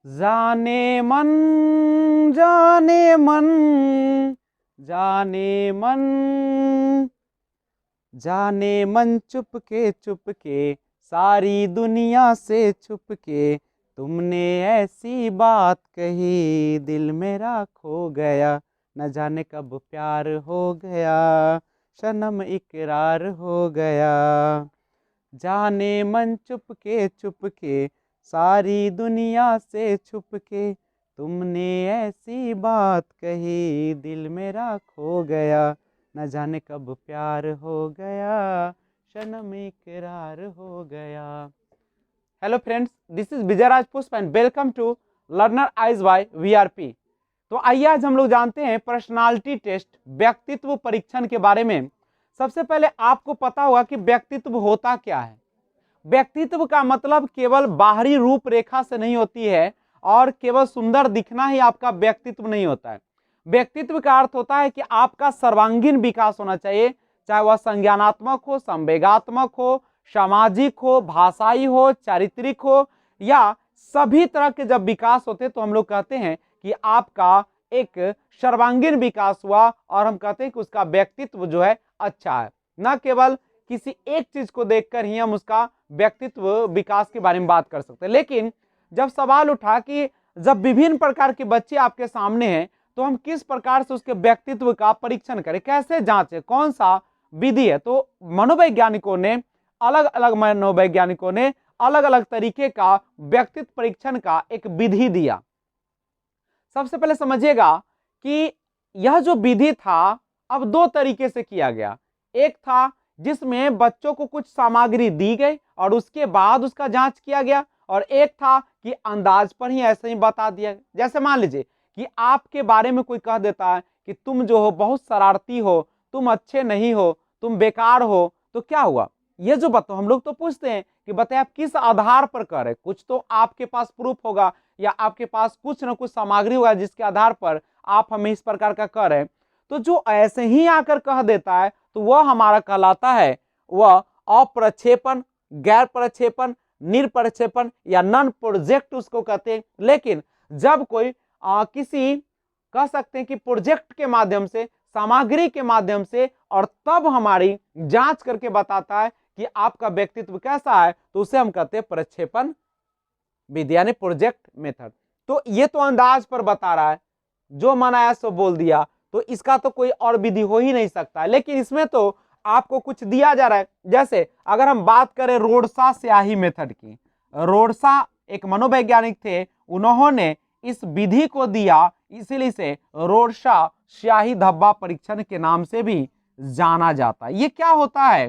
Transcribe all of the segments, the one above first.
जाने मन जाने मन जाने मन जाने मन चुपके सारी दुनिया से छुपके तुमने ऐसी बात कही दिल मेरा खो गया। न जाने कब प्यार हो गया सनम इकरार हो गया। जाने मन चुपके सारी दुनिया से छुपके तुमने ऐसी बात कही दिल मेरा खो गया। न जाने कब प्यार हो गया सनम इकरार हो गया। Hello friends, this is Vijay Raj Pushp and welcome to learner eyes by VRP. तो आइए आज हम लोग जानते हैं पर्सनालिटी टेस्ट, व्यक्तित्व परीक्षण के बारे में। सबसे पहले आपको पता होगा कि व्यक्तित्व होता क्या है। व्यक्तित्व का मतलब केवल बाहरी रूपरेखा से नहीं होती है और केवल सुंदर दिखना ही आपका व्यक्तित्व नहीं होता है। व्यक्तित्व का अर्थ होता है कि आपका सर्वांगीण विकास होना चाहिए, चाहे वह संज्ञानात्मक हो, संवेगात्मक हो, सामाजिक हो, भाषाई हो, चारित्रिक हो, या सभी तरह के जब विकास होते हैं तो हम लोग कहते हैं कि आपका एक सर्वांगीण विकास हुआ और हम कहते हैं कि उसका व्यक्तित्व जो है अच्छा है। न केवल किसी एक चीज को देखकर ही हम उसका व्यक्तित्व विकास के बारे में बात कर सकते हैं। लेकिन जब सवाल उठा कि जब विभिन्न प्रकार के बच्चे आपके सामने हैं तो हम किस प्रकार से उसके व्यक्तित्व का परीक्षण करें, कैसे जांचें, कौन सा विधि है, तो मनोवैज्ञानिकों ने अलग अलग तरीके का व्यक्तित्व परीक्षण का एक विधि दिया। सबसे पहले समझिएगा कि यह जो विधि था अब दो तरीके से किया गया। एक था जिसमें बच्चों को कुछ सामग्री दी गई और उसके बाद उसका जांच किया गया, और एक था कि अंदाज पर ही ऐसे ही बता दिया। जैसे मान लीजिए कि आपके बारे में कोई कह देता है कि तुम जो हो बहुत शरारती हो, तुम अच्छे नहीं हो, तुम बेकार हो, तो क्या हुआ, ये जो बताओ। हम लोग तो पूछते हैं कि बताइए आप किस आधार पर कर रहे, कुछ तो आपके पास प्रूफ होगा या आपके पास कुछ न कुछ सामग्री होगा जिसके आधार पर आप हमें इस प्रकार का कर रहे हैं। तो जो ऐसे ही आकर कह देता है तो वह हमारा कहलाता है वह अप्रक्षेपण, गैर प्रक्षेपण, निरप्रक्षेपण या नॉन प्रोजेक्ट उसको कहते हैं। लेकिन जब कोई किसी कह सकते हैं कि प्रोजेक्ट के माध्यम से, सामग्री के माध्यम से, और तब हमारी जांच करके बताता है कि आपका व्यक्तित्व कैसा है, तो उसे हम कहते हैं प्रक्षेपण विधि यानी प्रोजेक्ट मेथड। तो ये तो अंदाज पर बता रहा है, जो मन आया सो बोल दिया, तो इसका तो कोई और विधि हो ही नहीं सकता है। लेकिन इसमें तो आपको कुछ दिया जा रहा है। जैसे अगर हम बात करें रोडसा स्याही मेथड की, रोडसा एक मनोवैज्ञानिक थे, उन्होंने इस विधि को दिया, इसीलिए इसे रोडसा स्याही धब्बा परीक्षण के नाम से भी जाना जाता है। ये क्या होता है,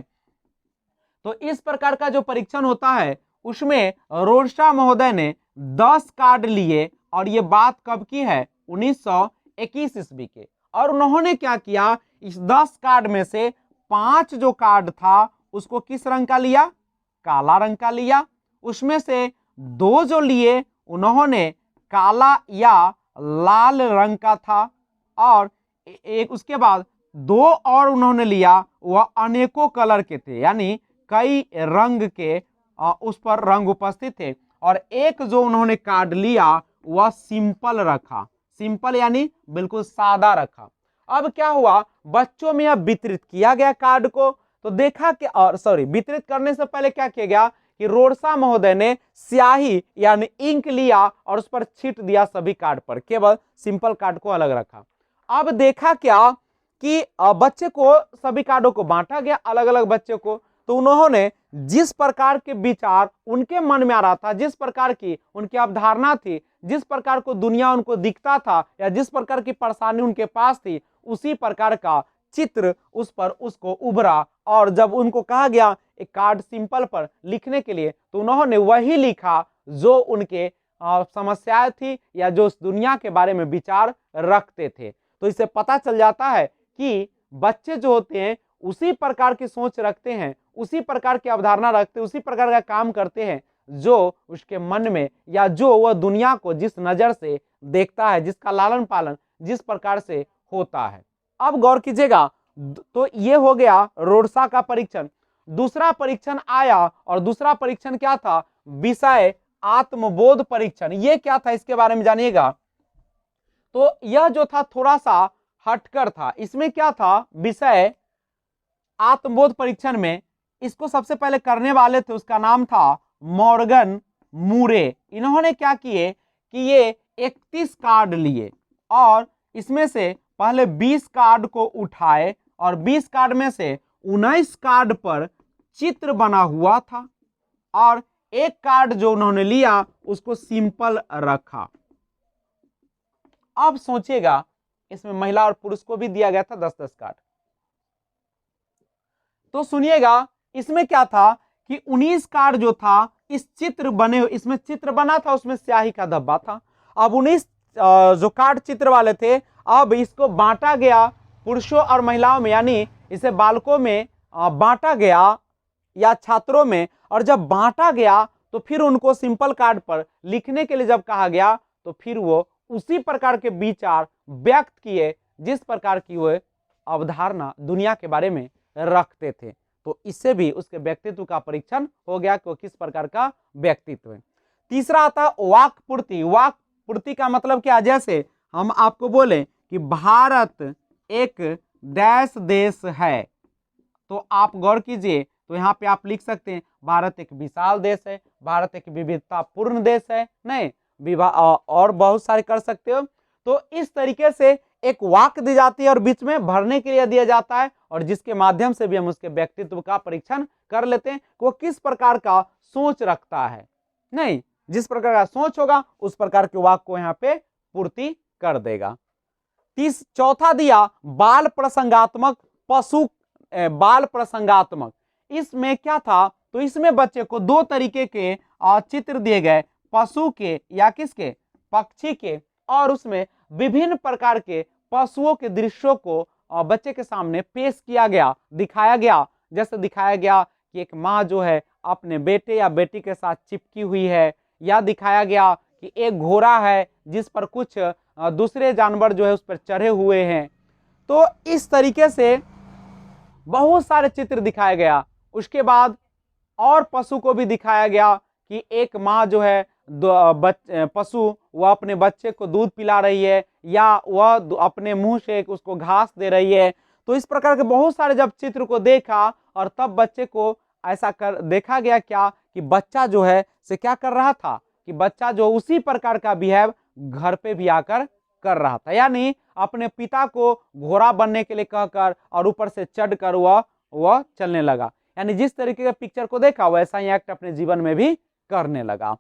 तो इस प्रकार का जो परीक्षण होता है उसमें रोडसा महोदय ने 10 कार्ड लिए, और ये बात कब की है, 1921 ईस्वी के। और उन्होंने क्या किया, इस 10 कार्ड में से 5 जो कार्ड था उसको किस रंग का लिया, काला रंग का लिया। उसमें से 2 जो लिए उन्होंने काला या लाल रंग का था, और एक उसके बाद 2 और उन्होंने लिया वह अनेकों कलर के थे, यानी कई रंग के उस पर रंग उपस्थित थे। और एक जो उन्होंने कार्ड लिया वह सिंपल रखा, सिंपल यानी बिल्कुल सादा रखा। अब क्या हुआ, बच्चों में अब वितरित किया गया कार्ड को, तो देखा कि वितरित करने से पहले क्या किया गया कि रोडसा महोदय ने स्याही यानी इंक लिया और उस पर छींट दिया सभी कार्ड पर, केवल सिंपल कार्ड को अलग रखा। अब देखा क्या कि बच्चे को सभी कार्डों को बांटा गया अलग अलग बच्चे को, तो उन्होंने जिस प्रकार के विचार उनके मन में आ रहा था, जिस प्रकार की उनकी अवधारणा थी, जिस प्रकार को दुनिया उनको दिखता था या जिस प्रकार की परेशानी उनके पास थी, उसी प्रकार का चित्र उस पर उसको उभरा। और जब उनको कहा गया एक कार्ड सिंपल पर लिखने के लिए, तो उन्होंने वही लिखा जो उनके समस्याएं थी या जो उस दुनिया के बारे में विचार रखते थे। तो इससे पता चल जाता है कि बच्चे जो होते हैं उसी प्रकार की सोच रखते हैं, उसी प्रकार की अवधारणा रखते हैं, उसी प्रकार का काम करते हैं जो उसके मन में, या जो वह दुनिया को जिस नजर से देखता है, जिसका लालन पालन जिस प्रकार से होता है। अब गौर कीजिएगा, तो ये हो गया रोडसा का परीक्षण। दूसरा परीक्षण आया, और दूसरा परीक्षण क्या था, विषय आत्मबोध परीक्षण, ये क्या था इसके बारे में जानिएगा। तो यह जो था थोड़ा सा हटकर था। इसमें क्या था विषय आत्मबोध परीक्षण में, इसको सबसे पहले करने वाले थे, उसका नाम था मॉर्गन मूरे। इन्होंने क्या किए कि ये 31 कार्ड लिए और इसमें से पहले 20 कार्ड को उठाए और 20 कार्ड में से 19 कार्ड पर चित्र बना हुआ था और एक कार्ड जो उन्होंने लिया उसको सिंपल रखा। अब सोचिएगा, इसमें महिला और पुरुष को भी दिया गया था 10-10 कार्ड। तो सुनिएगा, इसमें क्या था कि 19 कार्ड जो था इस चित्र बने, इसमें चित्र बना था, उसमें स्याही का धब्बा था। अब 19 जो कार्ड चित्र वाले थे, अब इसको बांटा गया पुरुषों और महिलाओं में, यानी इसे बालकों में बांटा गया या छात्रों में। और जब बांटा गया तो फिर उनको सिंपल कार्ड पर लिखने के लिए जब कहा गया तो फिर वो उसी प्रकार के विचार व्यक्त किए जिस प्रकार की वो अवधारणा दुनिया के बारे में रखते थे। तो इससे भी उसके व्यक्तित्व का परीक्षण हो गया कि वो किस प्रकार का व्यक्तित्व है। तीसरा आता है वाक पूर्ति। वाक पूर्ति का मतलब क्या, जैसे हम आपको बोले कि भारत एक डैश देश है, तो आप गौर कीजिए, तो यहाँ पे आप लिख सकते हैं भारत एक विशाल देश है, भारत एक विविधतापूर्ण देश है, नहीं और बहुत सारे कर सकते हो। तो इस तरीके से एक वाक्य दी जाती है और बीच में भरने के लिए दिया जाता है, और जिसके माध्यम से भी हम उसके व्यक्तित्व का परीक्षण कर लेते हैं कि वो किस प्रकार का सोच रखता है। नहीं, जिस प्रकार का सोच होगा उस प्रकार के वाक्य को यहाँ पे पूर्ति कर देगा। चौथा दिया बाल प्रसंगात्मक पशु, बाल प्रसंगात्मक। इसमें क्या था, तो इसमें बच्चे को दो तरीके के चित्र दिए गए, पशु के या किसके, पक्षी के, और उसमें विभिन्न प्रकार के पशुओं के दृश्यों को बच्चे के सामने पेश किया गया, दिखाया गया। जैसे दिखाया गया कि एक माँ जो है अपने बेटे या बेटी के साथ चिपकी हुई है, या दिखाया गया कि एक घोड़ा है जिस पर कुछ दूसरे जानवर जो है उस पर चढ़े हुए हैं। तो इस तरीके से बहुत सारे चित्र दिखाया गया। उसके बाद और पशु को भी दिखाया गया कि एक माँ जो है पशु वह अपने बच्चे को दूध पिला रही है या वह अपने मुंह से उसको घास दे रही है। तो इस प्रकार के बहुत सारे जब चित्र को देखा और तब बच्चे को ऐसा कर देखा गया क्या कि बच्चा जो है से क्या कर रहा था कि बच्चा जो उसी प्रकार का बिहेव घर पे भी आकर कर रहा था, यानी अपने पिता को घोड़ा बनने के लिए कहकर और ऊपर से चढ़कर वह चलने लगा। यानी जिस तरीके के पिक्चर को देखा वैसा ही एक्ट अपने जीवन में भी करने लगा।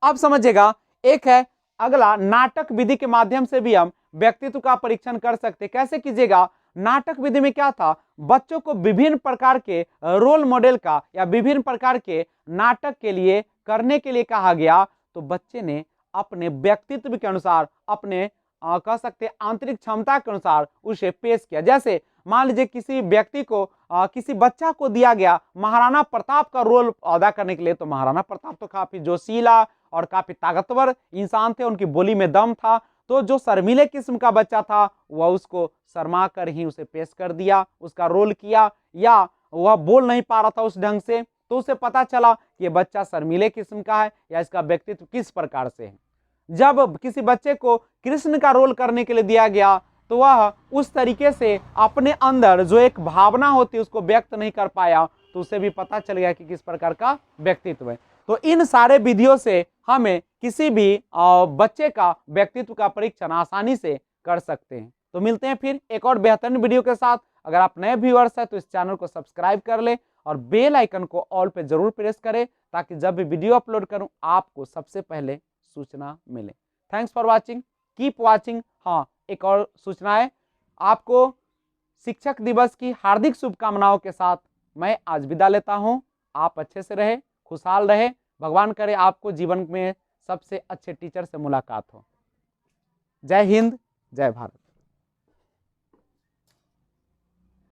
अब समझिएगा, एक है अगला नाटक विधि के माध्यम से भी हम व्यक्तित्व का परीक्षण कर सकते। कैसे कीजिएगा, नाटक विधि में क्या था, बच्चों को विभिन्न प्रकार के रोल मॉडल का या विभिन्न प्रकार के नाटक के लिए करने के लिए कहा गया। तो बच्चे ने अपने व्यक्तित्व के अनुसार, अपने कह सकते आंतरिक क्षमता के अनुसार उसे पेश किया। जैसे मान लीजिए किसी व्यक्ति को किसी बच्चा को दिया गया महाराणा प्रताप का रोल अदा करने के लिए, तो महाराणा प्रताप तो काफी जोशीला और काफी ताकतवर इंसान थे, उनकी बोली में दम था। तो जो शर्मीले किस्म का बच्चा था वह उसको शर्मा कर ही उसे पेश कर दिया, उसका रोल किया, या वह बोल नहीं पा रहा था उस ढंग से, तो उसे पता चला कि ये बच्चा शर्मीले किस्म का है या इसका व्यक्तित्व किस प्रकार से है। जब किसी बच्चे को कृष्ण का रोल करने के लिए दिया गया तो वह उस तरीके से अपने अंदर जो एक भावना होती है उसको व्यक्त नहीं कर पाया, तो उसे भी पता चल गया कि किस प्रकार का व्यक्तित्व है। तो इन सारे विधियों से हमें किसी भी बच्चे का व्यक्तित्व का परीक्षण आसानी से कर सकते हैं। तो मिलते हैं फिर एक और बेहतरीन वीडियो के साथ। अगर आप नए व्यूअर्स हैं तो इस चैनल को सब्सक्राइब कर ले और बेल आइकन को ऑल पे जरूर प्रेस करें, ताकि जब भी वीडियो अपलोड करूं आपको सबसे पहले सूचना मिले। Thanks for watching, keep watching. हाँ, एक और सूचना है आपको, शिक्षक दिवस की हार्दिक शुभकामनाओं के साथ मैं आज विदा लेता हूं। आप अच्छे से रहे, खुशहाल रहे, भगवान करे आपको जीवन में सबसे अच्छे टीचर से मुलाकात हो। जय हिंद, जय भारत।